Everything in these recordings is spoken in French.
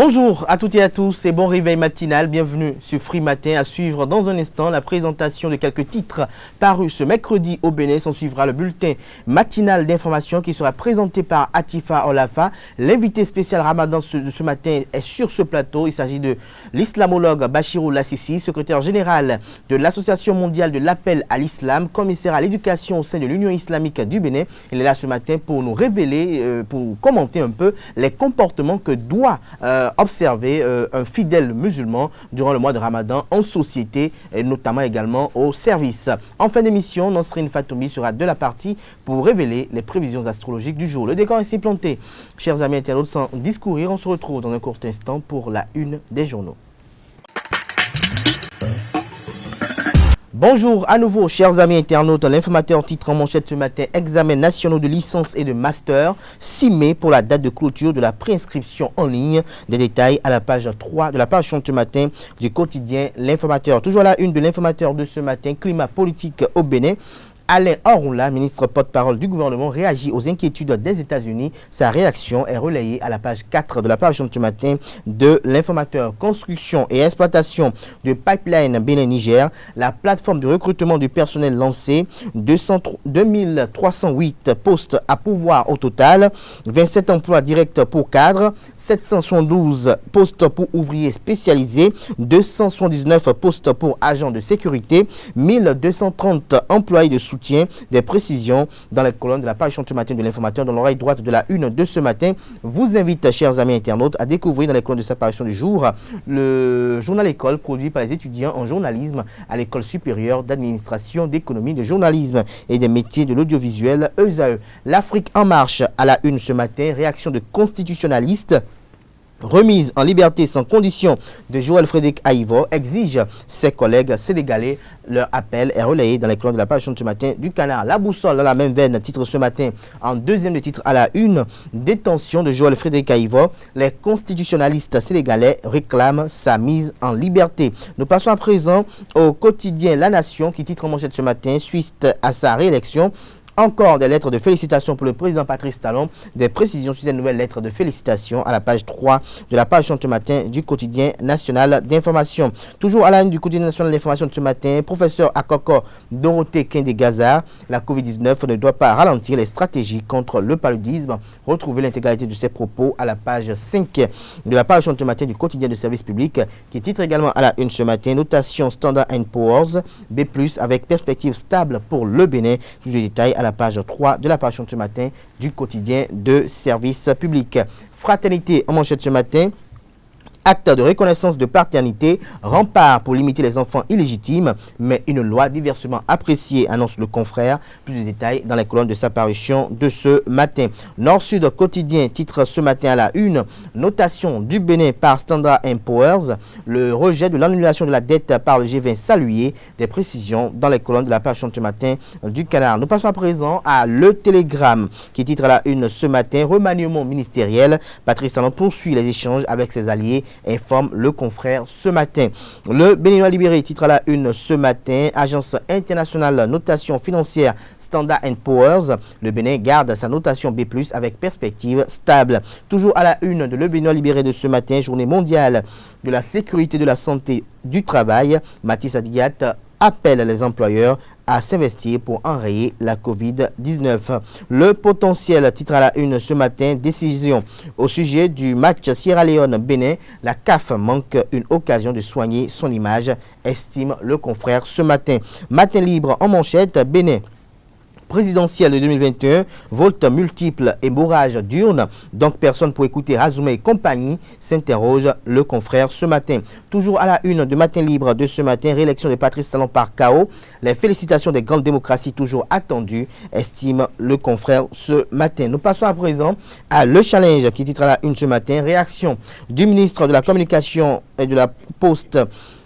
Bonjour à toutes et à tous et bon réveil matinal. Bienvenue sur Free Matin. À suivre dans un instant la présentation de quelques titres parus ce mercredi au Bénin. S'en suivra le bulletin matinal d'information qui sera présenté par Atifa Olafa. L'invité spécial Ramadan de ce matin est sur ce plateau. Il s'agit de l'islamologue Bachirou Lassisi, secrétaire général de l'Association mondiale de l'appel à l'islam, commissaire à l'éducation au sein de l'Union islamique du Bénin. Il est là ce matin pour nous révéler, pour commenter un peu les comportements que doit observer un fidèle musulman durant le mois de Ramadan en société et notamment également au service. En fin d'émission, Nasrine Fatoumi sera de la partie pour révéler les prévisions astrologiques du jour. Le décor est ainsi planté. Chers amis internautes, sans discourir, on se retrouve dans un court instant pour la une des journaux. Bonjour à nouveau, chers amis internautes. L'informateur titre en manchette ce matin: examens nationaux de licence et de master, 6 mai pour la date de clôture de la préinscription en ligne. Des détails à la page 3 de la page ce matin du quotidien L'Informateur. Toujours à la une de l'Informateur de ce matin: climat politique au Bénin. Alain Orunla, ministre porte-parole du gouvernement, réagit aux inquiétudes des États-Unis. Sa réaction est relayée à la page 4 de la page ce matin de l'Informateur. Construction et exploitation de pipeline Bénin-Niger. La plateforme de recrutement du personnel lancée. 2308 postes à pourvoir au total. 27 emplois directs pour cadres. 772 postes pour ouvriers spécialisés. 279 postes pour agents de sécurité. 1230 employés de soutien. Des précisions dans les colonnes de la page ce matin de l'Informateur. Dans l'oreille droite de la une de ce matin, vous invite, chers amis internautes, à découvrir dans les colonnes de sa parution du jour le journal École produit par les étudiants en journalisme à l'École supérieure d'administration, d'économie, de journalisme et des métiers de l'audiovisuel ESAE. L'Afrique en marche à la une ce matin, réaction de constitutionnalistes. Remise en liberté sans condition de Joël Frédéric Aïvo exige ses collègues sénégalais. Leur appel est relayé dans les colonnes de la page de ce matin du Canard. La boussole dans la même veine, titre ce matin en deuxième de titre à la une: détention de Joël Frédéric Aïvo. Les constitutionnalistes sénégalais réclament sa mise en liberté. Nous passons à présent au quotidien La Nation qui titre en manchette ce matin: suite à sa réélection. Encore des lettres de félicitations pour le président Patrice Talon. Des précisions sur ces nouvelles lettres de félicitations à la page 3 de la page ce matin du quotidien national d'information. Toujours à la une du quotidien national d'information de ce matin, professeur Akoko Dorothée Kende-Gazard. La Covid-19 ne doit pas ralentir les stratégies contre le paludisme. Retrouvez l'intégralité de ses propos à la page 5 de la page ce matin du quotidien de service public qui titre également à la une ce matin: notation Standard & Poor's B+, avec perspective stable pour le Bénin. Plus de détails à la page 3 de la page ce matin du quotidien de service public. Fraternité en manchette ce matin: acte de reconnaissance de paternité, rempart pour limiter les enfants illégitimes, mais une loi diversement appréciée, annonce le confrère. Plus de détails dans les colonnes de sa parution de ce matin. Nord-Sud quotidien titre ce matin à la une: notation du Bénin par Standard & Poor's, le rejet de l'annulation de la dette par le G20 salué. Des précisions dans les colonnes de la parution ce matin du Canard. Nous passons à présent à Le Télégramme qui titre à la une ce matin: remaniement ministériel. Patrice Talon poursuit les échanges avec ses alliés, informe le confrère ce matin. Le Béninois libéré titre à la une ce matin: agence internationale notation financière Standard & Poor's. Le Bénin garde sa notation B+, avec perspective stable. Toujours à la une de Le Béninois libéré de ce matin, journée mondiale de la sécurité de la santé du travail. Mathis Adiat appelle les employeurs à s'investir pour enrayer la Covid-19. Le potentiel titre à la une ce matin: décision au sujet du match Sierra Leone-Bénin. La CAF manque une occasion de soigner son image, estime le confrère ce matin. Matin libre en manchette: Bénin présidentielle de 2021, vote multiple et bourrage d'urnes, donc personne pour écouter Razoumé et compagnie, s'interroge le confrère ce matin. Toujours à la une de Matin libre de ce matin, réélection de Patrice Talon par chaos, les félicitations des grandes démocraties toujours attendues, estime le confrère ce matin. Nous passons à présent à Le Challenge qui titre à la une ce matin: réaction du ministre de la Communication et de la Poste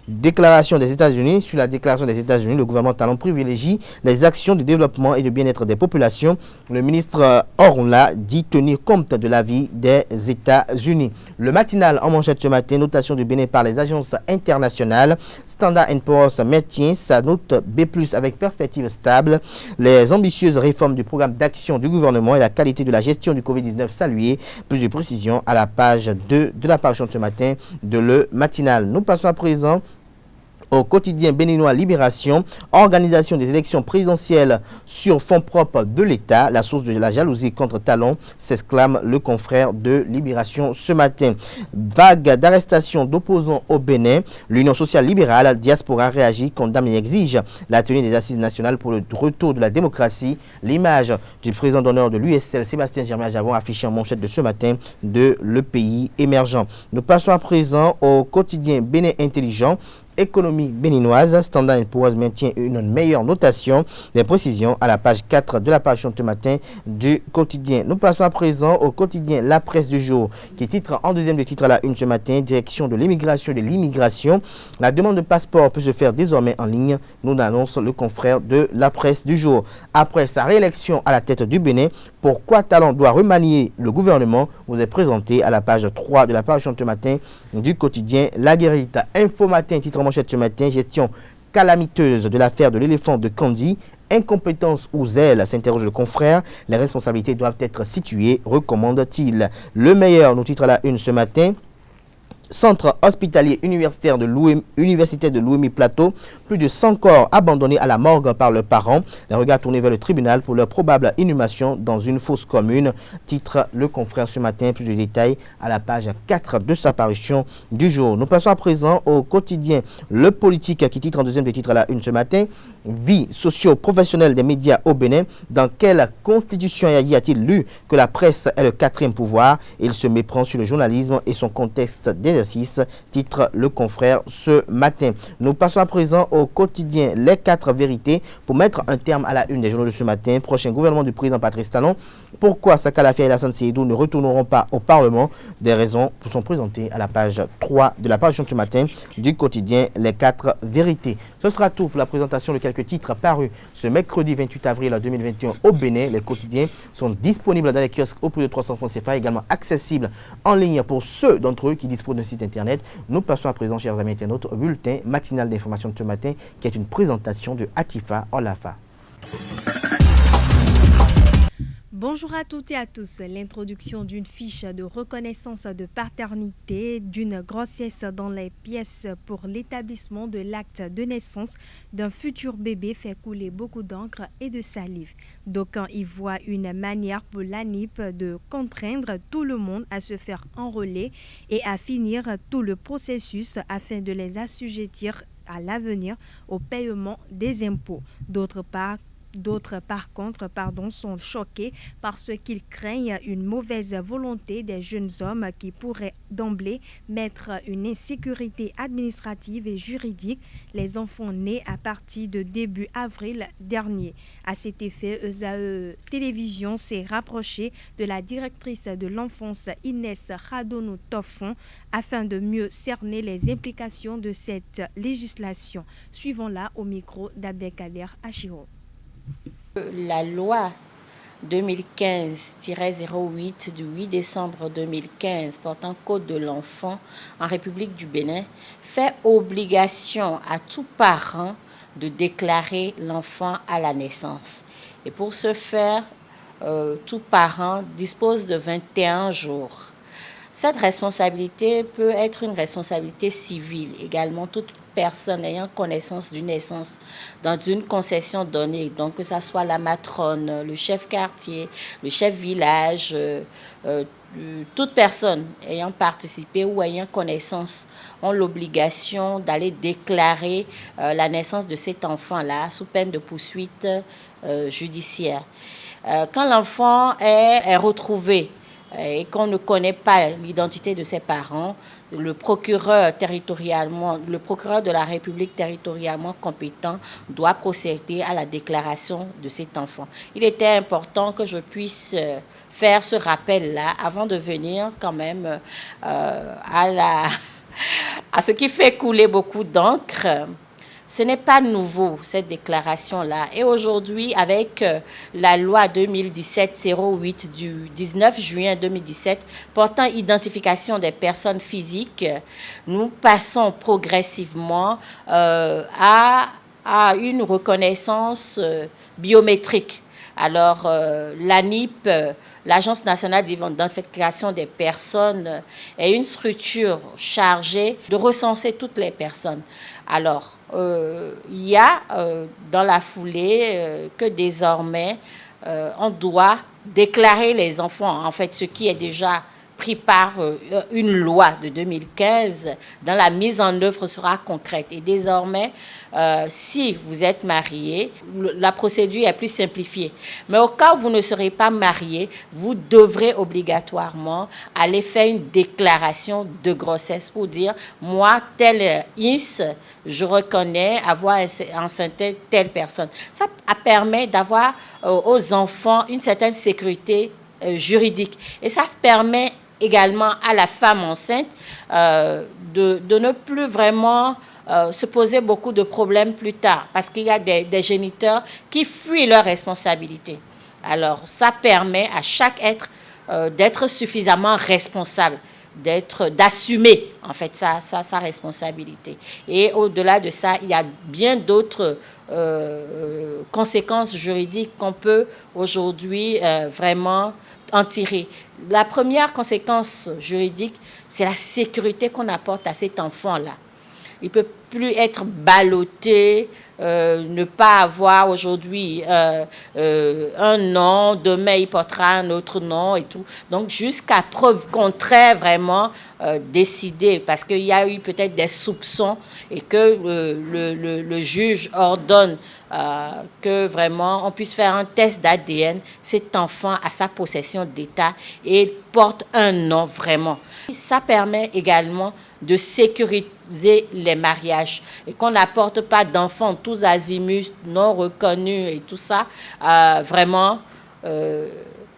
Déclaration des États-Unis. Sur la déclaration des États-Unis, le gouvernement talon privilégie les actions de développement et de bien-être des populations. Le ministre Orla dit tenir compte de l'avis des États-Unis. Le matinal en manchette ce matin, notation du Bénin par les agences internationales. Standard & Poor's maintient sa note B+, avec perspective stable. Les ambitieuses réformes du programme d'action du gouvernement et la qualité de la gestion du Covid-19 saluées. Plus de précisions à la page 2 de la parution de ce matin de Le Matinal. Nous passons à présent au quotidien béninois Libération, organisation des élections présidentielles sur fonds propres de l'État, la source de la jalousie contre Talon, s'exclame le confrère de Libération ce matin. Vague d'arrestations d'opposants au Bénin, l'Union sociale libérale, Diaspora réagit, condamne et exige la tenue des assises nationales pour le retour de la démocratie. L'image du président d'honneur de l'USL, Sébastien Germain Javon, affichée en manchette de ce matin de Le Pays émergent. Nous passons à présent au quotidien Bénin Intelligent. Économie béninoise, Standard & Poor's maintient une meilleure notation. Des précisions à la page 4 de la parution de ce matin du quotidien. Nous passons à présent au quotidien La Presse du jour, qui titre en deuxième de titre à la une ce matin, direction de l'immigration et de l'immigration. La demande de passeport peut se faire désormais en ligne, nous annonce le confrère de La Presse du jour. Après sa réélection à la tête du Bénin, pourquoi Talon doit remanier le gouvernement vous est présenté à la page 3 de la parution de ce matin du quotidien La Guérite. Info Matin, titre manchette ce matin, gestion calamiteuse de l'affaire de l'éléphant de Candy. Incompétence ou zèle, s'interroge le confrère. Les responsabilités doivent être situées, recommande-t-il. Le meilleur, nous titre à la une ce matin. Centre hospitalier universitaire de Louémie Plateau, plus de 100 corps abandonnés à la morgue par leurs parents. Les regards tournés vers le tribunal pour leur probable inhumation dans une fosse commune. Titre le confrère ce matin. Plus de détails à la page 4 de sa parution du jour. Nous passons à présent au quotidien Le Politique qui titre en deuxième des titres à la une ce matin. Vie socio-professionnelle des médias au Bénin. Dans quelle constitution y a-t-il lu que la presse est le quatrième pouvoir? Il se méprend sur le journalisme et son contexte d'exercice, titre le confrère ce matin. Nous passons à présent au quotidien Les 4 vérités pour mettre un terme à la une des journaux de ce matin. Prochain gouvernement du président Patrice Talon. Pourquoi Sakalafia et Lassane Seydou ne retourneront pas au Parlement? Des raisons sont présentées à la page 3 de la parution de ce matin du quotidien Les 4 vérités. Ce sera tout pour la présentation de quelques titres parus ce mercredi 28 avril 2021 au Bénin. Les quotidiens sont disponibles dans les kiosques au prix de 300 francs CFA, également accessibles en ligne pour ceux d'entre eux qui disposent d'un site internet. Nous passons à présent, chers amis internautes, au bulletin matinal d'information de ce matin qui est une présentation de Atifa Olafa. Bonjour à toutes et à tous. L'introduction d'une fiche de reconnaissance de paternité d'une grossesse dans les pièces pour l'établissement de l'acte de naissance d'un futur bébé fait couler beaucoup d'encre et de salive. D'aucuns y voient une manière pour l'ANIP de contraindre tout le monde à se faire enrôler et à finir tout le processus afin de les assujettir à l'avenir au paiement des impôts. D'autres, par contre, sont choqués parce qu'ils craignent une mauvaise volonté des jeunes hommes qui pourraient d'emblée mettre une insécurité administrative et juridique les enfants nés à partir de début avril dernier. À cet effet, ESAE Télévision s'est rapprochée de la directrice de l'enfance Inès Radonou Toffon afin de mieux cerner les implications de cette législation. Suivons-la au micro d'Abdelkader Achiro. La loi 2015-08 du 8 décembre 2015 portant Code de l'enfant en République du Bénin fait obligation à tout parent de déclarer l'enfant à la naissance. Et pour ce faire, tout parent dispose de 21 jours. Cette responsabilité peut être une responsabilité civile. Également, toute personne ayant connaissance d'une naissance dans une concession donnée, donc que ce soit la matrone, le chef quartier, le chef village, toute personne ayant participé ou ayant connaissance ont l'obligation d'aller déclarer la naissance de cet enfant-là sous peine de poursuite judiciaire. Quand l'enfant est retrouvé et qu'on ne connaît pas l'identité de ses parents, le procureur de la République territorialement compétent doit procéder à la déclaration de cet enfant. Il était important que je puisse faire ce rappel-là avant de venir quand même à À ce qui fait couler beaucoup d'encre. Ce n'est pas nouveau, cette déclaration-là. Et aujourd'hui, avec la loi 2017-08 du 19 juin 2017 portant identification des personnes physiques, nous passons progressivement à une reconnaissance biométrique. Alors, l'ANIP, l'Agence nationale d'identification des personnes, est une structure chargée de recenser toutes les personnes. Alors, il y a dans la foulée que désormais, on doit déclarer les enfants, en fait, ce qui est déjà pris par une loi de 2015, dont la mise en œuvre sera concrète. Et désormais, si vous êtes marié, la procédure est plus simplifiée. Mais au cas où vous ne serez pas marié, vous devrez obligatoirement aller faire une déclaration de grossesse pour dire, moi, tel INS, je reconnais avoir enceinté telle personne. Ça permet d'avoir aux enfants une certaine sécurité juridique. Et ça permet également à la femme enceinte de ne plus vraiment se poser beaucoup de problèmes plus tard, parce qu'il y a des géniteurs qui fuient leurs responsabilités. Alors, ça permet à chaque être d'être suffisamment responsable, d'assumer en fait sa responsabilité. Et au-delà de ça, il y a bien d'autres conséquences juridiques qu'on peut aujourd'hui vraiment en tirer. La première conséquence juridique, c'est la sécurité qu'on apporte à cet enfant-là. Il ne peut plus être ballotté, ne pas avoir aujourd'hui un nom, demain il portera un autre nom et tout. Donc jusqu'à preuve contraire, vraiment décider, parce qu'il y a eu peut-être des soupçons et que le juge ordonne que vraiment on puisse faire un test d'ADN, cet enfant a sa possession d'état et porte un nom vraiment. Ça permet également de sécuriser les mariages et qu'on n'apporte pas d'enfants tous azimuts non reconnus et tout ça, vraiment,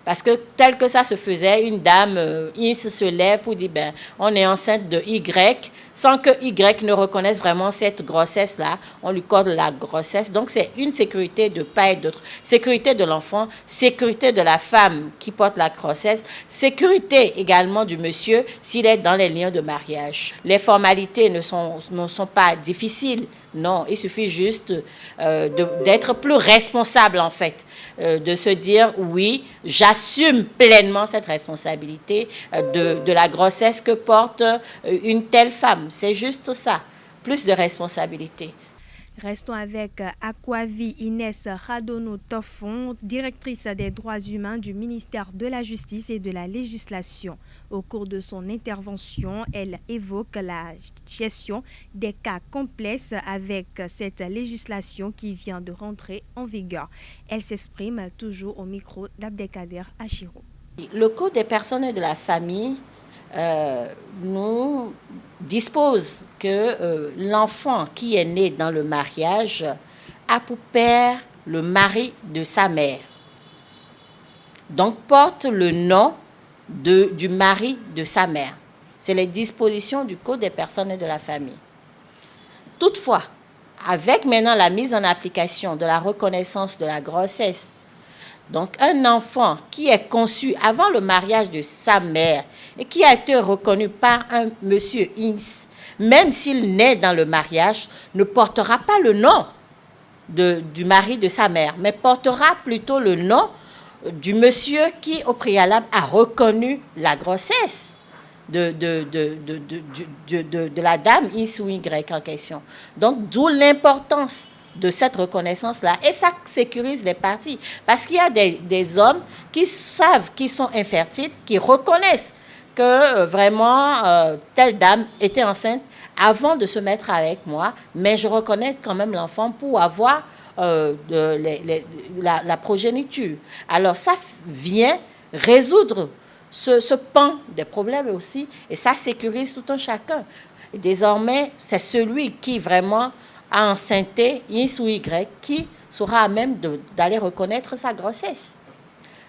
parce que tel que ça se faisait, une dame, il se lève pour dire, ben, on est enceinte de Y, sans que Y ne reconnaisse vraiment cette grossesse-là, on lui corde la grossesse. Donc c'est une sécurité de part et d'autre. Sécurité de l'enfant, sécurité de la femme qui porte la grossesse, sécurité également du monsieur s'il est dans les liens de mariage. Les formalités ne sont pas difficiles. Non, il suffit juste d'être plus responsable en fait, de se dire oui, j'assume pleinement cette responsabilité de la grossesse que porte une telle femme. C'est juste ça, plus de responsabilité. Restons avec Aquavi Inès Radono-Toffon, directrice des droits humains du ministère de la Justice et de la Législation. Au cours de son intervention, elle évoque la gestion des cas complexes avec cette législation qui vient de rentrer en vigueur. Elle s'exprime toujours au micro d'Abdelkader Achiro. Le Code des personnes et de la famille nous dispose que l'enfant qui est né dans le mariage a pour père le mari de sa mère. Donc porte le nom du mari de sa mère. C'est les dispositions du Code des personnes et de la famille. Toutefois, avec maintenant la mise en application de la reconnaissance de la grossesse, donc un enfant qui est conçu avant le mariage de sa mère et qui a été reconnu par un monsieur X, même s'il naît dans le mariage, ne portera pas le nom du mari de sa mère, mais portera plutôt le nom du monsieur qui, au préalable, a reconnu la grossesse de la dame X ou Y en question. Donc, d'où l'importance de cette reconnaissance-là. Et ça sécurise les parties. Parce qu'il y a des hommes qui savent qu'ils sont infertiles, qui reconnaissent que vraiment telle dame était enceinte avant de se mettre avec moi, mais je reconnais quand même l'enfant pour avoir la progéniture. Alors ça vient résoudre ce pan des problèmes aussi, et ça sécurise tout un chacun. Et désormais, c'est celui qui vraiment a enceinté X ou Y qui sera à même d'aller reconnaître sa grossesse.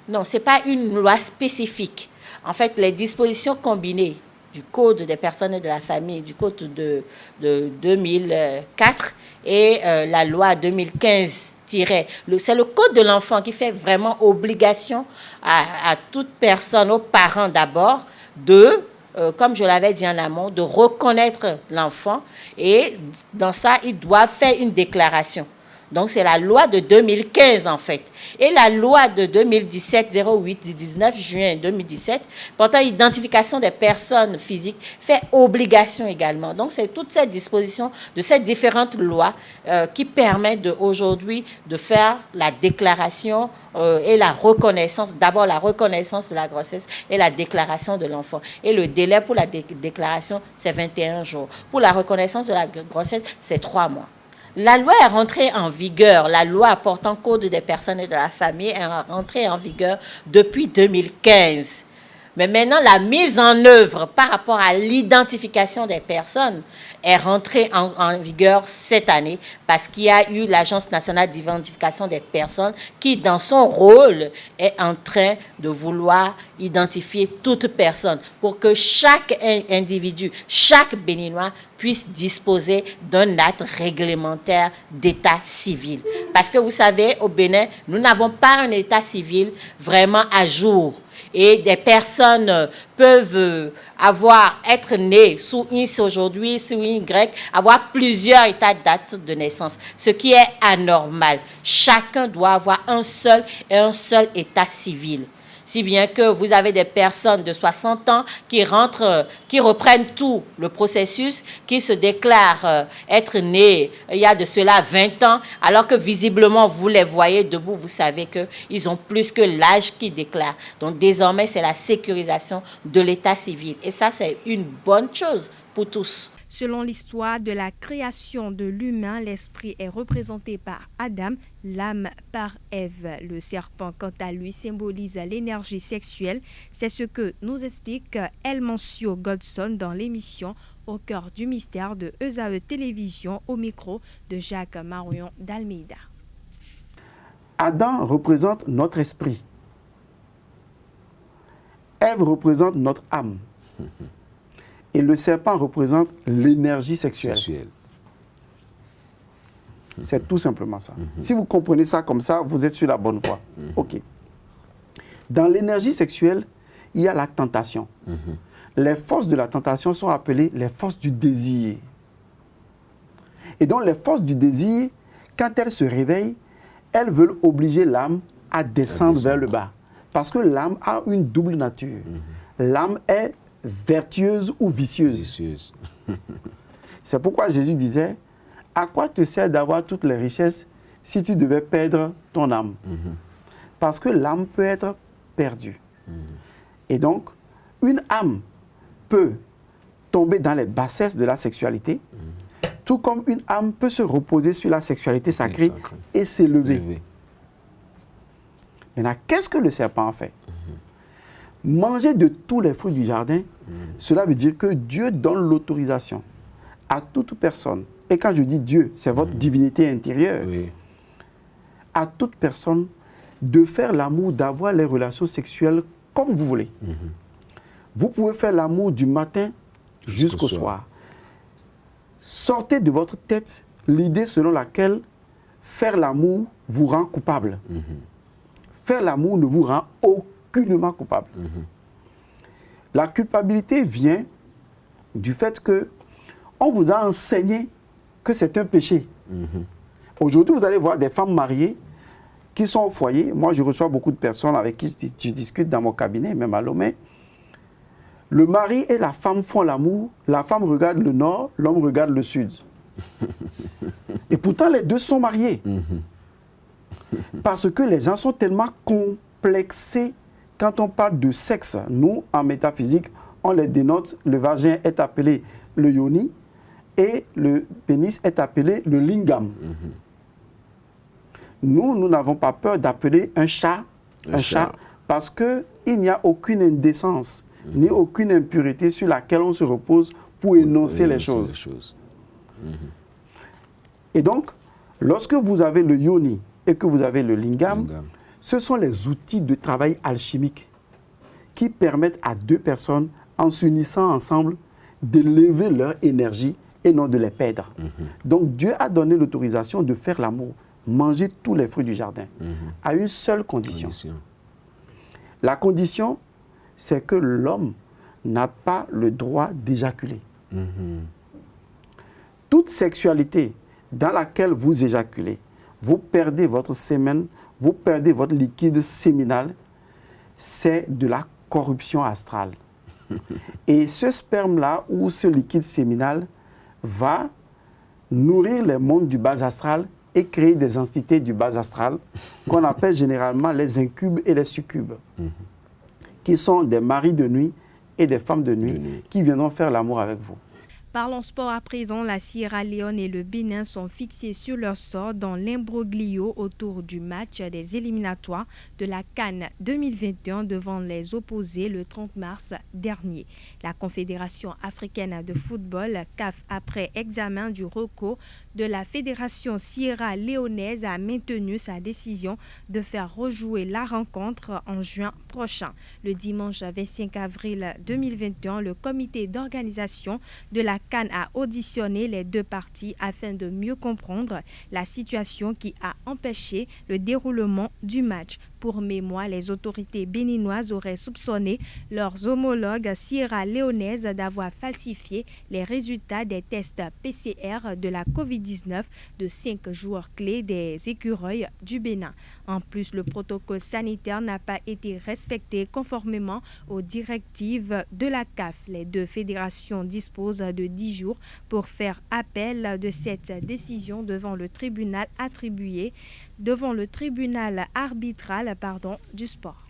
Non, ce n'est pas une loi spécifique. En fait, les dispositions combinées du Code des personnes et de la famille, du Code de 2004 et la loi 2015. C'est le Code de l'enfant qui fait vraiment obligation à toute personne, aux parents d'abord, comme je l'avais dit en amont, de reconnaître l'enfant et dans ça, ils doivent faire une déclaration. Donc, c'est la loi de 2015, en fait. Et la loi de 2017-08 du 19 juin 2017, portant identification des personnes physiques, fait obligation également. Donc, c'est toute cette disposition de ces différentes lois qui permettent aujourd'hui de faire la déclaration et la reconnaissance, d'abord la reconnaissance de la grossesse et la déclaration de l'enfant. Et le délai pour la déclaration, c'est 21 jours. Pour la reconnaissance de la grossesse, c'est 3 mois. La loi est rentrée en vigueur, la loi portant Code des personnes et de la famille est rentrée en vigueur depuis 2015. Mais maintenant, la mise en œuvre par rapport à l'identification des personnes est rentrée en vigueur cette année parce qu'il y a eu l'Agence nationale d'identification des personnes qui, dans son rôle, est en train de vouloir identifier toute personne pour que chaque individu, chaque Béninois puisse disposer d'un acte réglementaire d'état civil. Parce que vous savez, au Bénin, nous n'avons pas un état civil vraiment à jour. Et des personnes peuvent être nées sous X aujourd'hui, sous Y, avoir plusieurs états de date de naissance, ce qui est anormal. Chacun doit avoir un seul état civil. Si bien que vous avez des personnes de 60 ans qui reprennent tout le processus, qui se déclarent être nées il y a de cela 20 ans, alors que visiblement vous les voyez debout, vous savez qu'ils ont plus que l'âge qu'ils déclarent. Donc désormais, c'est la sécurisation de l'état civil. Et ça, c'est une bonne chose pour tous. Selon l'histoire de la création de l'humain, l'esprit est représenté par Adam, l'âme par Ève. Le serpent, quant à lui, symbolise l'énergie sexuelle. C'est ce que nous explique Elmancio Godson dans l'émission Au cœur du mystère de ESAE Télévision au micro de Jacques Marion d'Almeida. Adam représente notre esprit. Ève représente notre âme. Et le serpent représente l'énergie sexuelle. C'est tout simplement ça. Si vous comprenez ça comme ça, vous êtes sur la bonne voie. OK. Dans l'énergie sexuelle, il y a la tentation. Les forces de la tentation sont appelées les forces du désir. Et donc les forces du désir, quand elles se réveillent, elles veulent obliger l'âme à descendre vers le bas. Parce que l'âme a une double nature. L'âme est vertueuse ou vicieuse. C'est pourquoi Jésus disait, à quoi te sert d'avoir toutes les richesses si tu devais perdre ton âme? Parce que l'âme peut être perdue. Et donc, une âme peut tomber dans les bassesses de la sexualité, tout comme une âme peut se reposer sur la sexualité sacrée et s'élever. Maintenant, qu'est-ce que le serpent a fait? Manger de tous les fruits du jardin, cela veut dire que Dieu donne l'autorisation à toute personne. Et quand je dis Dieu, c'est votre divinité intérieure. À toute personne de faire l'amour, d'avoir les relations sexuelles comme vous voulez. Vous pouvez faire l'amour du matin jusqu'au soir. Sortez de votre tête l'idée selon laquelle faire l'amour vous rend coupable. Faire l'amour ne vous rend aucunement coupable. La culpabilité vient du fait que on vous a enseigné que c'est un péché. Aujourd'hui, vous allez voir des femmes mariées qui sont au foyer. Moi, je reçois beaucoup de personnes avec qui je discute dans mon cabinet, même à Lomé. Le mari et la femme font l'amour. La femme regarde le nord, l'homme regarde le sud. Et pourtant, les deux sont mariés. Parce que les gens sont tellement complexés quand on parle de sexe. Nous, en métaphysique, on les dénote. Le vagin est appelé le yoni et le pénis est appelé le lingam. Nous n'avons pas peur d'appeler un chat un chat parce qu'il n'y a aucune indécence ni aucune impureté sur laquelle on se repose pour énoncer les choses. Et donc, lorsque vous avez le yoni et que vous avez le lingam, ce sont les outils de travail alchimique qui permettent à deux personnes, en s'unissant ensemble, d'élever leur énergie et non de les perdre. Donc Dieu a donné l'autorisation de faire l'amour, manger tous les fruits du jardin, à une seule condition. La condition, c'est que l'homme n'a pas le droit d'éjaculer. Toute sexualité dans laquelle vous éjaculez, vous perdez votre sémen, vous perdez votre liquide séminal, c'est de la corruption astrale. Et ce sperme-là ou ce liquide séminal va nourrir les mondes du bas astral et créer des entités du bas astral qu'on appelle généralement les incubes et les succubes, qui sont des maris de nuit et des femmes de nuit qui viendront faire l'amour avec vous. Parlons sport à présent. La Sierra Leone et le Bénin sont fixés sur leur sort dans l'imbroglio autour du match des éliminatoires de la CAN 2021 devant les opposés le 30 mars dernier. La Confédération africaine de football, CAF, après examen du recours de la Fédération Sierra Léonaise, a maintenu sa décision de faire rejouer la rencontre en juin prochain. Le dimanche 25 avril 2021, le comité d'organisation de la CAN a auditionné les deux parties afin de mieux comprendre la situation qui a empêché le déroulement du match. Pour mémoire, les autorités béninoises auraient soupçonné leurs homologues sierra-léonaises d'avoir falsifié les résultats des tests PCR de la COVID-19 de 5 joueurs clés des écureuils du Bénin. En plus, le protocole sanitaire n'a pas été respecté conformément aux directives de la CAF. Les deux fédérations disposent de 10 jours pour faire appel de cette décision devant le tribunal arbitral du sport.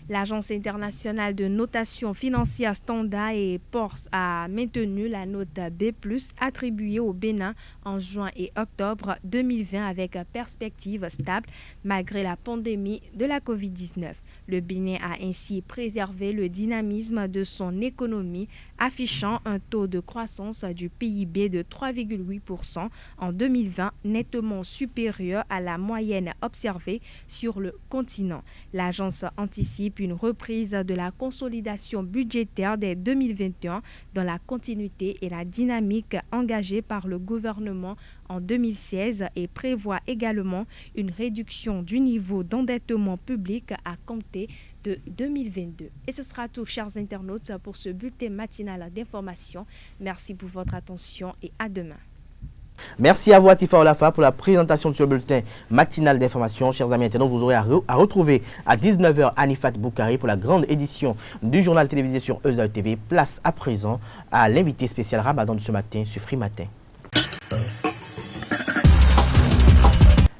L'Agence internationale de notation financière Standard & Poor's a maintenu la note B+ attribuée au Bénin en juin et octobre 2020 avec perspective stable malgré la pandémie de la COVID-19. Le Bénin a ainsi préservé le dynamisme de son économie, affichant un taux de croissance du PIB de 3,8% en 2020, nettement supérieur à la moyenne observée sur le continent. L'agence anticipe une reprise de la consolidation budgétaire dès 2021 dans la continuité et la dynamique engagée par le gouvernement en 2016 et prévoit également une réduction du niveau d'endettement public à compter de 2022. Et ce sera tout, chers internautes, pour ce bulletin matinal d'information. Merci pour votre attention et à demain. Merci à vous, Atifa Olafa, pour la présentation de ce bulletin matinal d'information. Chers amis internautes, vous aurez à retrouver à 19h Anifat Boukari pour la grande édition du journal télévisé sur ESA TV. Place à présent à l'invité spécial Ramadan de ce matin sur Free Matin.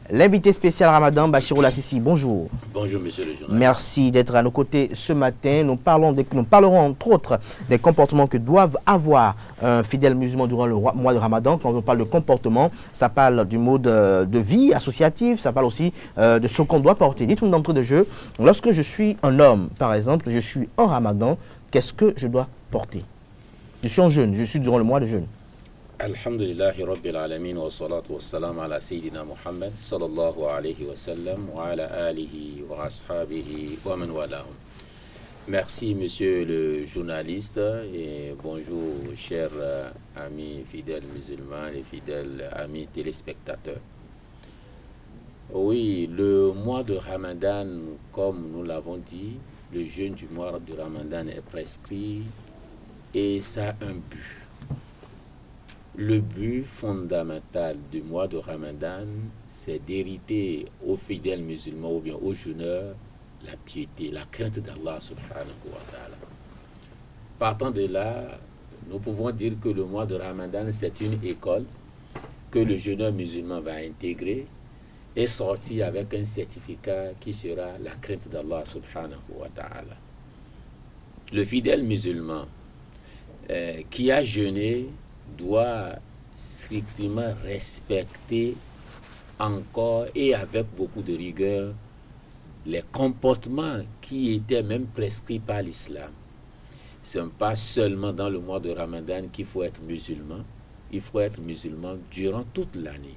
L'invité spécial Ramadan, Bachirou Lassisi, bonjour. Bonjour, monsieur le journaliste. Merci d'être à nos côtés ce matin. Nous parlerons entre autres des comportements que doivent avoir un fidèle musulman durant le mois de Ramadan. Quand on parle de comportement, ça parle du mode de vie associatif, ça parle aussi de ce qu'on doit porter. Dites-nous d'entrée de jeu, lorsque je suis un homme, par exemple, je suis en Ramadan, qu'est-ce que je dois porter? Je suis en jeûne, je suis durant le mois de jeûne. Alhamdulillahi Rabbil Alamin wa salatu wa salam ala Sayyidina Muhammad sallallahu alayhi wa sallam wa ala alihi wa ashabihi wa man walahum. Merci monsieur le journaliste et bonjour chers amis fidèles musulmans et fidèles amis téléspectateurs. Oui, le mois de Ramadan, comme nous l'avons dit, le jeûne du mois de Ramadan est prescrit et ça a un but. Le but fondamental du mois de Ramadan, c'est d'hériter aux fidèles musulmans ou bien aux jeûneurs la piété, la crainte d'Allah subhanahu wa ta'ala. Partant de là, nous pouvons dire que le mois de Ramadan, c'est une école que le jeûneur musulman va intégrer et sortir avec un certificat qui sera la crainte d'Allah subhanahu wa ta'ala. Le fidèle musulman qui a jeûné doit strictement respecter encore et avec beaucoup de rigueur les comportements qui étaient même prescrits par l'islam. Ce n'est pas seulement dans le mois de Ramadan qu'il faut être musulman, il faut être musulman durant toute l'année.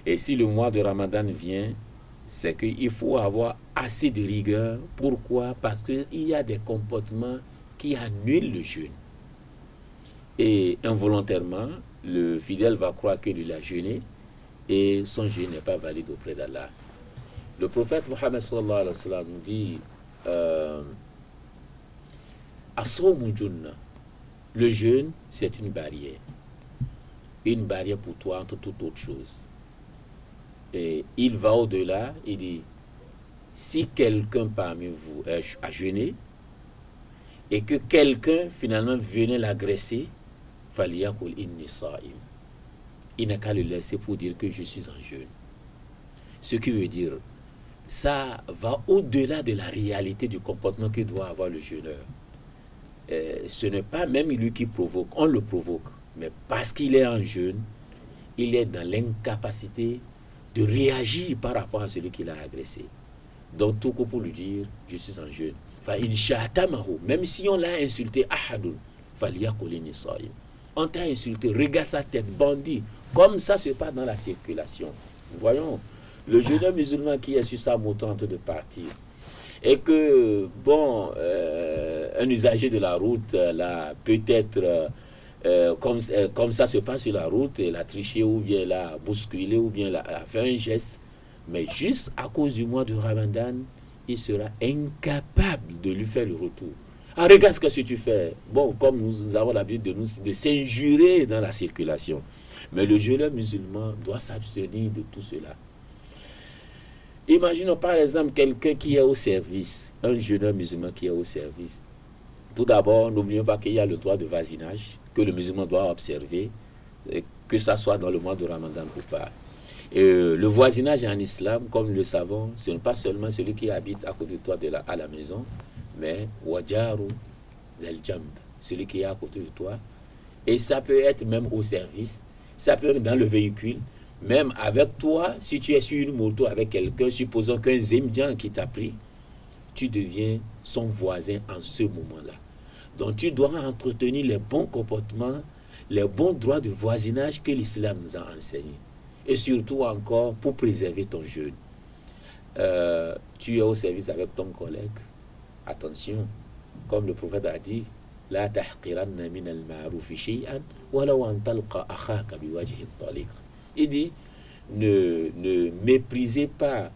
Et si le mois de Ramadan vient, c'est qu'il faut avoir assez de rigueur. Pourquoi? Parce qu'il y a des comportements qui annule le jeûne. Et involontairement, le fidèle va croire qu'il a jeûné et son jeûne n'est pas valide auprès d'Allah. Le prophète Mohammed sallallahu alayhi wa sallam nous dit As-sawmu junna. Le jeûne, c'est une barrière pour toi entre toute autre chose. Et il va au-delà, il dit si quelqu'un parmi vous a jeûné et que quelqu'un finalement venait l'agresser, faliyakul inni sa'im. Il n'a qu'à le laisser pour dire que je suis en jeûne. Ce qui veut dire, ça va au-delà de la réalité du comportement que doit avoir le jeûneur. Ce n'est pas même lui qui provoque, on le provoque, mais parce qu'il est en jeûne, il est dans l'incapacité de réagir par rapport à celui qui l'a agressé. Donc tout coup pour lui dire, je suis en jeûne. Même si on l'a insulté, on t'a insulté, regarde sa tête, bandit. Comme ça se passe dans la circulation. Voyons, le jeune musulman qui est sur sa moto en train de partir, et que, bon, un usager de la route, là, peut-être, comme ça se passe sur la route, il a triché ou bien l'a bousculé ou bien l'a fait un geste, mais juste à cause du mois de Ramadan, il sera incapable de lui faire le retour. Ah, regarde ce que tu fais. Bon, comme nous avons l'habitude de s'injurer dans la circulation. Mais le jeune musulman doit s'abstenir de tout cela. Imaginons par exemple quelqu'un qui est au service, un jeune musulman qui est au service. Tout d'abord, n'oublions pas qu'il y a le droit de voisinage que le musulman doit observer, que ça soit dans le mois de Ramadan ou pas. Et le voisinage en islam, comme nous le savons, ce n'est pas seulement celui qui habite à côté de toi à la maison, mais wajaru del jamb, celui qui est à côté de toi. Et ça peut être même au service, ça peut être dans le véhicule, même avec toi, si tu es sur une moto avec quelqu'un, supposons qu'un zimdian qui t'a pris, tu deviens son voisin en ce moment-là. Donc tu dois entretenir les bons comportements, les bons droits de voisinage que l'islam nous a enseignés. Et surtout encore pour préserver ton jeûne. Tu es au service avec ton collègue. Attention, comme le prophète a dit, la tahqiranna min al-ma'rufi shay'an walaw an talqa akhaka biwajhin taliq. Il dit, ne méprisez pas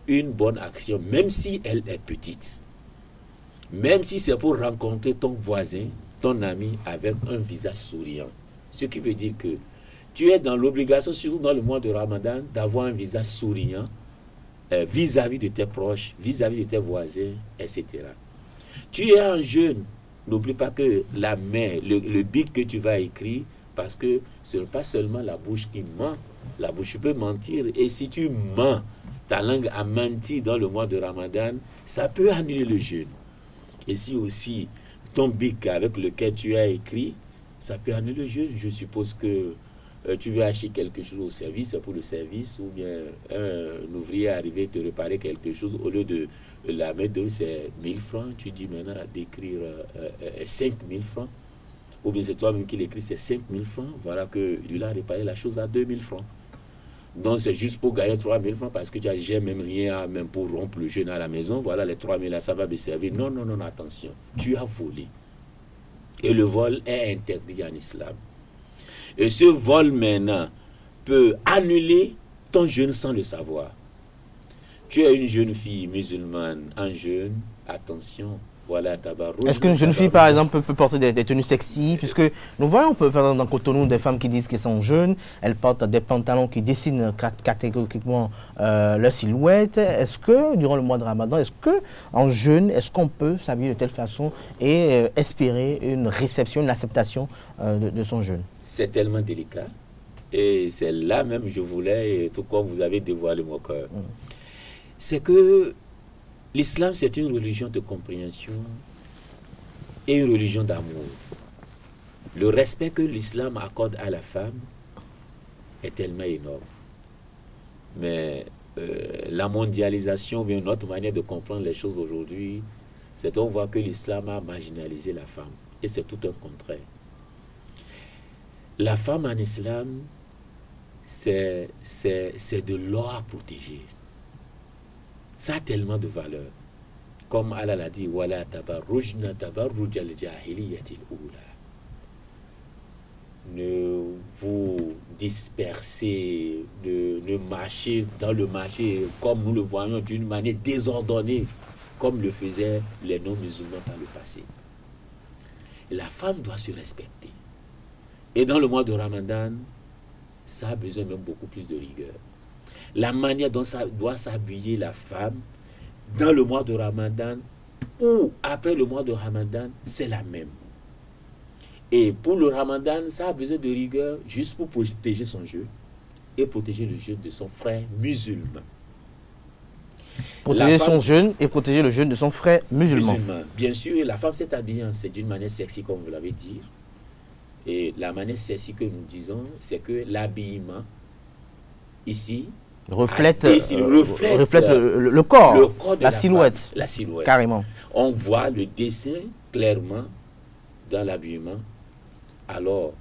une bonne action, même si elle est petite. Même si c'est pour rencontrer ton voisin, ton ami, avec un visage souriant. Ce qui veut dire que tu es dans l'obligation, surtout dans le mois de Ramadan, d'avoir un visage souriant vis-à-vis de tes proches, vis-à-vis de tes voisins, etc. Tu es en jeûne. N'oublie pas que la main, le bic que tu vas écrire, parce que ce n'est pas seulement la bouche qui ment. La bouche peut mentir. Et si tu mens, ta langue a menti dans le mois de Ramadan, ça peut annuler le jeûne. Et si aussi ton bic avec lequel tu as écrit, ça peut annuler le jeûne. Je suppose que tu veux acheter quelque chose au service, c'est pour le service, ou bien un ouvrier arrivé te réparer quelque chose, au lieu de la mettre de c'est 1000 francs, tu dis maintenant d'écrire 5000 francs, ou bien c'est toi-même qui l'écris, c'est 5000 francs, voilà que lui a réparé la chose à 2000 francs. Donc c'est juste pour gagner 3000 francs parce que tu as j'ai même rien, même pour rompre le jeûne à la maison, voilà les 3000 là, ça va me servir. Non, non, non, attention, tu as volé. Et le vol est interdit en islam. Et ce vol maintenant peut annuler ton jeûne sans le savoir. Tu es une jeune fille musulmane en jeûne, attention, voilà tabarou. Est-ce qu'une jeune fille, par exemple, peut porter des tenues sexy? Puisque nous voyons, par exemple, dans Cotonou, des femmes qui disent qu'elles sont jeunes, elles portent des pantalons qui dessinent catégoriquement leur silhouette. Est-ce que, durant le mois de Ramadan, en jeûne, est-ce qu'on peut s'habiller de telle façon et espérer une réception, une acceptation de son jeûne? C'est tellement délicat. Et c'est là même je voulais, tout comme vous avez dévoilé mon cœur. C'est que l'islam, c'est une religion de compréhension et une religion d'amour. Le respect que l'islam accorde à la femme est tellement énorme. Mais la mondialisation, ou bien une autre manière de comprendre les choses aujourd'hui, c'est qu'on voit que l'islam a marginalisé la femme. Et c'est tout un contraire. La femme en islam, c'est de l'or à protéger. Ça a tellement de valeur. comme Allah l'a dit, wala tabarrujna tabarruj al-jahiliyyati al-ula. Ne vous dispersez, ne marchez dans le marché comme nous le voyons d'une manière désordonnée, comme le faisaient les non-musulmans par le passé. La femme doit se respecter. Et dans le mois de Ramadan, ça a besoin même beaucoup plus de rigueur. La manière dont ça doit s'habiller la femme dans le mois de Ramadan ou après le mois de Ramadan, c'est la même. Et pour le Ramadan, ça a besoin de rigueur juste pour protéger son jeûne et protéger le jeûne de son frère musulman. Protéger son jeûne et protéger le jeûne de son frère musulman. Bien sûr, la femme s'est habillée, c'est d'une manière sexy, comme vous l'avez dit. Et la manière sexy que nous disons, c'est que l'habillement, ici, reflète le corps, de la silhouette. Femme, la silhouette. Carrément. On voit le dessin clairement dans l'habillement. Alors,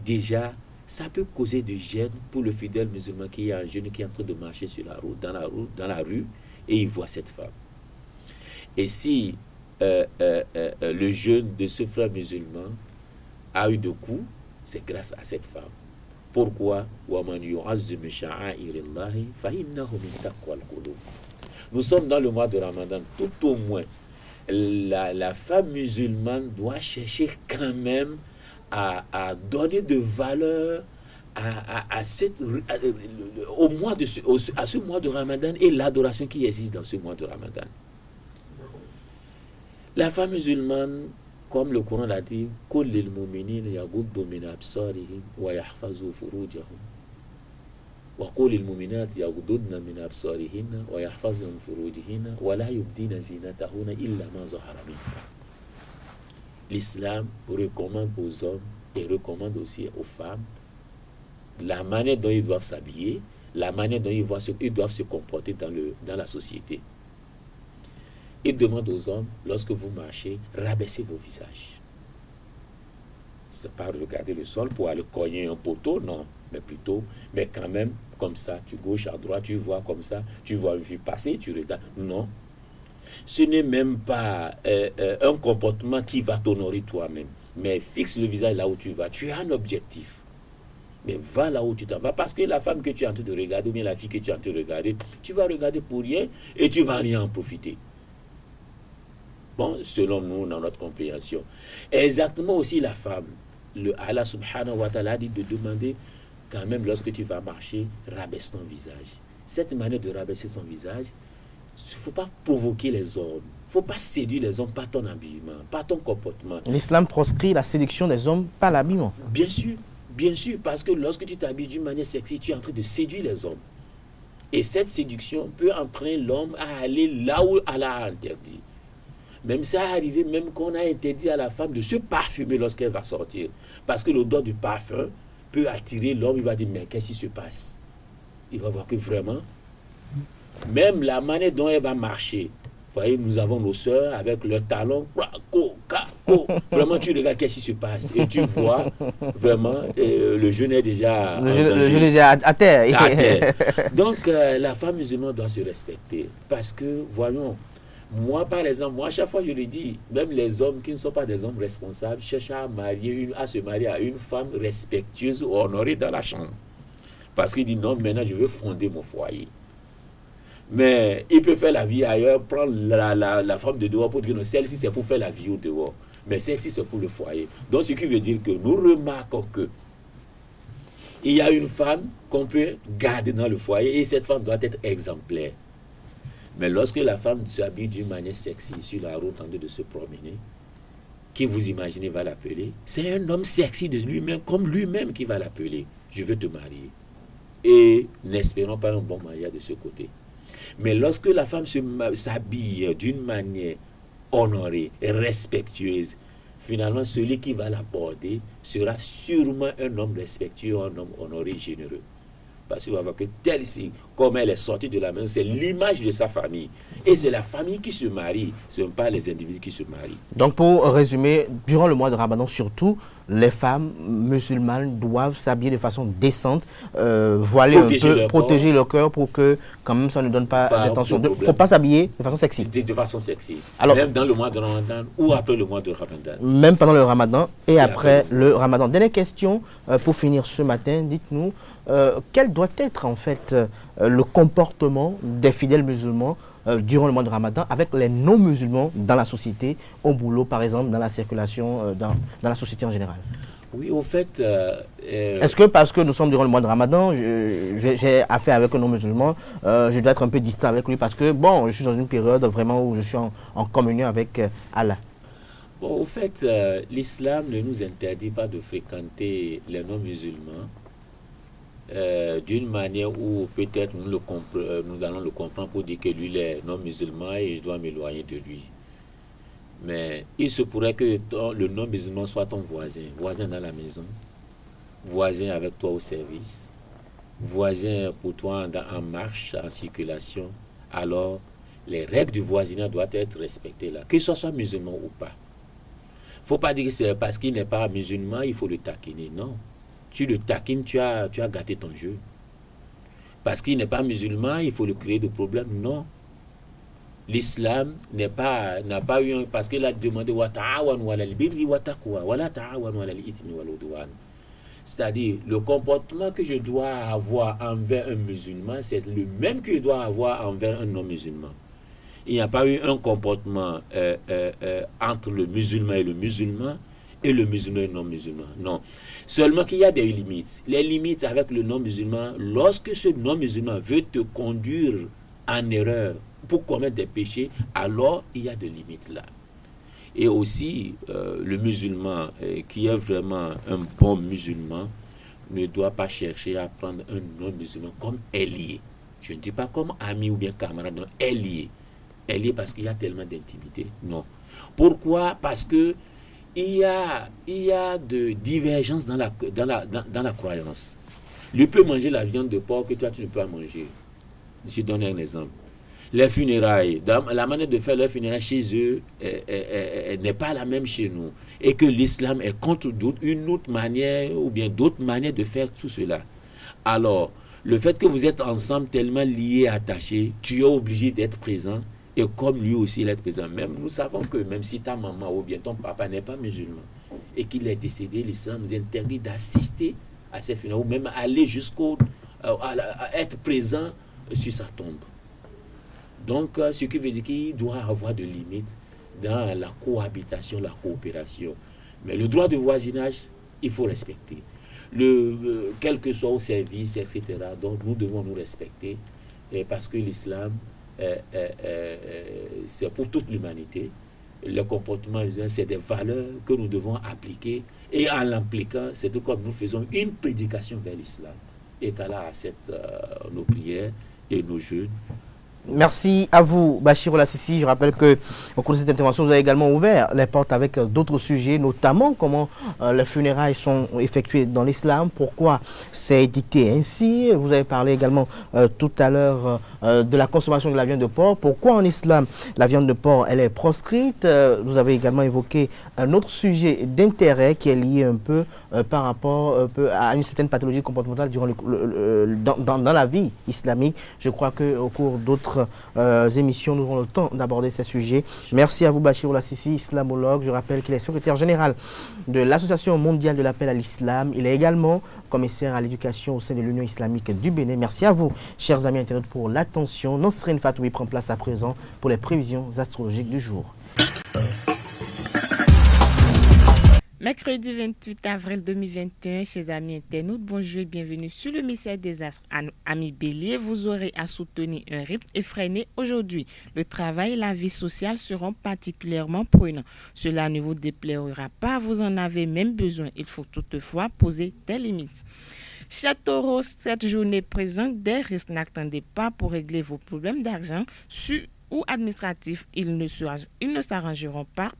déjà, ça peut causer de gêne pour le fidèle musulman qui est un jeune qui est en train de marcher sur la route, dans la rue, et il voit cette femme. Et si le jeûne de ce frère musulman a eu de coups, c'est grâce à cette femme. Pourquoi? Nous sommes dans le mois de Ramadan. Tout au moins, la femme musulmane doit chercher quand même à donner de valeur à ce mois de Ramadan et l'adoration qui existe dans ce mois de Ramadan. La femme musulmane, comme le Coran l'a dit, l'islam recommande aux hommes et recommande aussi aux femmes la manière dont ils doivent s'habiller, la manière dont ils doivent se comporter dans la société. Il demande aux hommes, lorsque vous marchez, rabaissez vos visages. Ce n'est pas regarder le sol pour aller cogner un poteau, non, mais quand même, comme ça, tu gauche à droite, tu vois comme ça, tu vois une vie passer, tu regardes. Non. Ce n'est même pas un comportement qui va t'honorer toi-même, mais fixe le visage là où tu vas. Tu as un objectif. Mais va là où tu t'en vas, parce que la femme que tu es en train de regarder, ou bien la fille que tu es en train de regarder, tu vas regarder pour rien et tu vas rien en profiter. Bon, selon nous, dans notre compréhension. Exactement aussi la femme. Allah subhanahu wa ta'ala dit de demander quand même lorsque tu vas marcher, rabaisse ton visage. Cette manière de rabaisser ton visage, il ne faut pas provoquer les hommes. Il ne faut pas séduire les hommes par ton habillement, par ton comportement. L'islam proscrit la séduction des hommes par l'habillement. Bien sûr, parce que lorsque tu t'habilles d'une manière sexy, tu es en train de séduire les hommes. Et cette séduction peut entraîner l'homme à aller là où Allah a interdit. Même ça est arrivé, même qu'on a interdit à la femme de se parfumer lorsqu'elle va sortir. Parce que l'odeur du parfum peut attirer l'homme, il va dire, mais qu'est-ce qui se passe? Il va voir que vraiment, même la manière dont elle va marcher, vous voyez, nous avons nos sœurs avec leurs talons, vraiment tu regardes qu'est-ce qui se passe. Et tu vois, vraiment, le jeûne est déjà à terre. Donc, la femme musulmane doit se respecter. Parce que, voyons, moi, par exemple, à chaque fois, je le dis, même les hommes qui ne sont pas des hommes responsables cherchent à se marier à une femme respectueuse ou honorée dans la chambre. Parce qu'il dit, non, maintenant, je veux fonder mon foyer. Mais il peut faire la vie ailleurs, prendre la femme de dehors pour dire, non, celle-ci, c'est pour faire la vie au dehors. Mais celle-ci, c'est pour le foyer. Donc, ce qui veut dire que nous remarquons que il y a une femme qu'on peut garder dans le foyer et cette femme doit être exemplaire. Mais lorsque la femme s'habille d'une manière sexy sur la route en train de se promener, qui vous imaginez va l'appeler, c'est un homme sexy de lui-même, comme lui-même qui va l'appeler. Je veux te marier. Et n'espérons pas un bon mariage de ce côté. Mais lorsque la femme s'habille d'une manière honorée et respectueuse, finalement, celui qui va l'aborder sera sûrement un homme respectueux, un homme honoré, généreux. Parce qu'il va voir que telle ici, comme elle est sortie de la maison, c'est l'image de sa famille. Et c'est la famille qui se marie, ce ne sont pas les individus qui se marient. Donc pour résumer, durant le mois de Ramadan surtout, les femmes musulmanes doivent s'habiller de façon décente, voiler un peu, protéger leur corps pour que quand même ça ne donne pas d'attention. Il ne faut pas s'habiller de façon sexy. De façon sexy. Alors, même dans le mois de Ramadan ou après le mois de Ramadan. Même pendant le Ramadan et après le Ramadan. Dernière question pour finir ce matin. Dites-nous, quel doit être en fait le comportement des fidèles musulmans durant le mois de Ramadan avec les non-musulmans dans la société, au boulot par exemple, dans la circulation, dans la société en général? Oui, au fait... Est-ce que parce que nous sommes durant le mois de Ramadan, j'ai affaire avec un non-musulman, je dois être un peu distant avec lui parce que, bon, je suis dans une période vraiment où je suis en communion avec Allah? Bon, au fait, l'islam ne nous interdit pas de fréquenter les non-musulmans d'une manière où peut-être nous allons le comprendre pour dire que lui, il est non-musulman et je dois m'éloigner de lui. Mais il se pourrait que le non-musulman soit ton voisin, voisin dans la maison, voisin avec toi au service, voisin pour toi en marche, en circulation. Alors, les règles du voisinage doivent être respectées là, que ce soit musulman ou pas. Il ne faut pas dire que c'est parce qu'il n'est pas musulman, il faut le taquiner. Non. Tu le taquines, tu as gâté ton jeu. Parce qu'il n'est pas musulman, il faut le créer de problèmes. Non. L'islam n'a pas eu parce qu'il a demandé c'est-à-dire le comportement que je dois avoir envers un musulman, c'est le même que je dois avoir envers un non-musulman. Il n'y a pas eu un comportement entre le musulman et le musulman et le musulman et le non-musulman. Non. Seulement qu'il y a des limites. Les limites avec le non-musulman, lorsque ce non-musulman veut te conduire en erreur pour commettre des péchés, alors il y a des limites là. Et aussi, le musulman qui est vraiment un bon musulman ne doit pas chercher à prendre un non-musulman comme allié. Je ne dis pas comme ami ou bien camarade, non, allié. Allié parce qu'il y a tellement d'intimité. Non. Pourquoi? Parce que il y a de divergences dans la croyance. Lui peut manger la viande de porc que toi tu ne peux pas manger. Je donne un exemple. Les funérailles, la manière de faire les funérailles chez eux n'est pas la même chez nous. Et que l'islam est contre une autre manière ou bien d'autres manières de faire tout cela. Alors, le fait que vous êtes ensemble tellement liés, attachés, tu es obligé d'être présent. Et comme lui aussi il est présent. Même nous savons que même si ta maman ou bien ton papa n'est pas musulman et qu'il est décédé, l'islam nous interdit d'assister à ces funérailles ou même aller jusqu'au à être présent sur sa tombe. Donc, ce qui veut dire qu'il doit avoir de limites dans la cohabitation, la coopération. Mais le droit de voisinage, il faut respecter. Quel que soit au service, etc. Donc, nous devons nous respecter parce que l'islam, c'est pour toute l'humanité. Le comportement, c'est des valeurs que nous devons appliquer. Et en l'impliquant, c'est tout comme nous faisons une prédication vers l'islam. Et qu'Allah accepte nos prières et nos jeûnes. Merci à vous, Bachir Olassisi. Je rappelle qu'au cours de cette intervention, vous avez également ouvert les portes avec d'autres sujets, notamment comment les funérailles sont effectuées dans l'islam, pourquoi c'est édicté ainsi. Vous avez parlé également tout à l'heure de la consommation de la viande de porc, pourquoi en islam la viande de porc elle est proscrite. Vous avez également évoqué un autre sujet d'intérêt qui est lié un peu par rapport à une certaine pathologie comportementale durant dans la vie islamique. Je crois qu'au cours d'autres émissions, nous aurons le temps d'aborder ces sujets. Merci à vous, Bachir Olassisi, islamologue. Je rappelle qu'il est secrétaire général de l'Association mondiale de l'appel à l'islam. Il est également commissaire à l'éducation au sein de l'Union islamique du Bénin. Merci à vous, chers amis internautes, pour l'attention. Nasrine Fatoui prend place à présent pour les prévisions astrologiques du jour. Mercredi 28 avril 2021, chers amis internautes, bonjour et bienvenue sur le message des astres. Amis Bélier, vous aurez à soutenir un rythme effréné aujourd'hui. Le travail et la vie sociale seront particulièrement prenants. Cela ne vous déplaira pas, vous en avez même besoin. Il faut toutefois poser des limites. Chers Taureaux, cette journée présente des risques. N'attendez pas pour régler vos problèmes d'argent ou administratifs. Ils ne s'arrangeront pas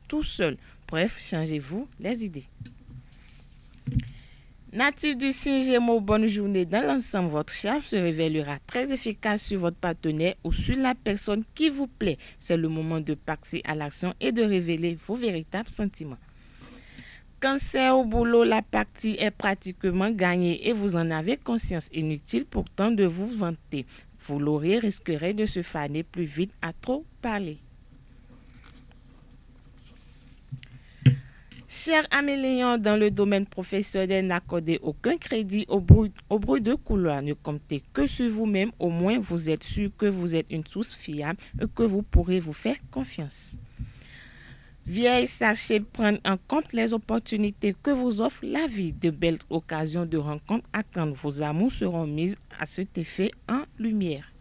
tout seuls. Bref, changez-vous les idées. Natif du signe Gémeaux, bonne journée. Dans l'ensemble, votre charme se révélera très efficace sur votre partenaire ou sur la personne qui vous plaît. C'est le moment de passer à l'action et de révéler vos véritables sentiments. Cancer au boulot, la partie est pratiquement gagnée et vous en avez conscience. Inutile pourtant de vous vanter. Vous l'aurez risquerait de se faner plus vite à trop parler. Chers Améliens, dans le domaine professionnel, n'accordez aucun crédit au bruit de couloir. Ne comptez que sur vous-même. Au moins, vous êtes sûr que vous êtes une source fiable et que vous pourrez vous faire confiance. Vieille, sachez prendre en compte les opportunités que vous offre la vie. De belles occasions de rencontres attendent. Vos amours seront mises à cet effet en lumière.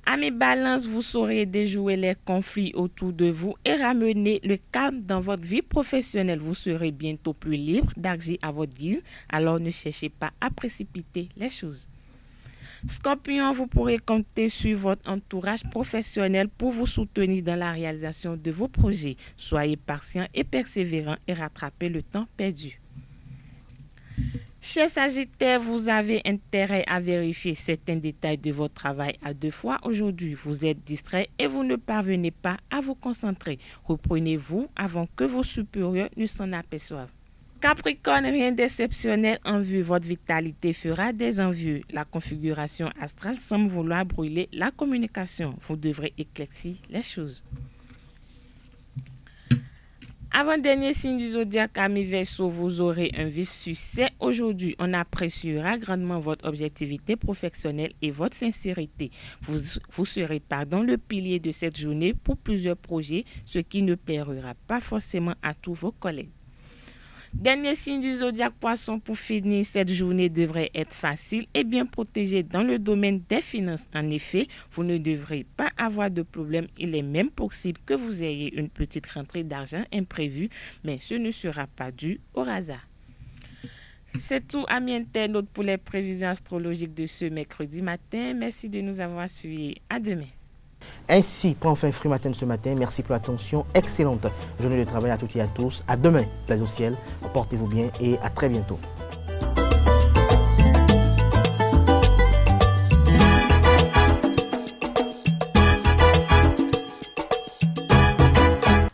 Amis Balance, vous saurez déjouer les conflits autour de vous et ramener le calme dans votre vie professionnelle. Vous serez bientôt plus libre d'agir à votre guise, alors ne cherchez pas à précipiter les choses. Scorpion, vous pourrez compter sur votre entourage professionnel pour vous soutenir dans la réalisation de vos projets. Soyez patient et persévérant et rattrapez le temps perdu. Chers Sagittaires, vous avez intérêt à vérifier certains détails de votre travail à 2 fois aujourd'hui. Vous êtes distrait et vous ne parvenez pas à vous concentrer. Reprenez-vous avant que vos supérieurs ne s'en aperçoivent. Capricorne, rien d'exceptionnel en vue. Votre vitalité fera des envieux. La configuration astrale semble vouloir brûler la communication. Vous devrez éclaircir les choses. Avant-dernier signe du zodiaque, amis Verseau, vous aurez un vif succès. Aujourd'hui, on appréciera grandement votre objectivité professionnelle et votre sincérité. Vous serez le pilier de cette journée pour plusieurs projets, ce qui ne plaira pas forcément à tous vos collègues. Dernier signe du zodiaque Poisson, pour finir, cette journée devrait être facile et bien protégée dans le domaine des finances. En effet, vous ne devrez pas avoir de problème. Il est même possible que vous ayez une petite rentrée d'argent imprévue, mais ce ne sera pas dû au hasard. C'est tout, amis internautes, pour les prévisions astrologiques de ce mercredi matin. Merci de nous avoir suivis. À demain. Ainsi prend fin Free Matin ce matin. Merci pour l'attention. Excellente journée de travail à toutes et à tous. À demain, place au ciel. Portez-vous bien et à très bientôt.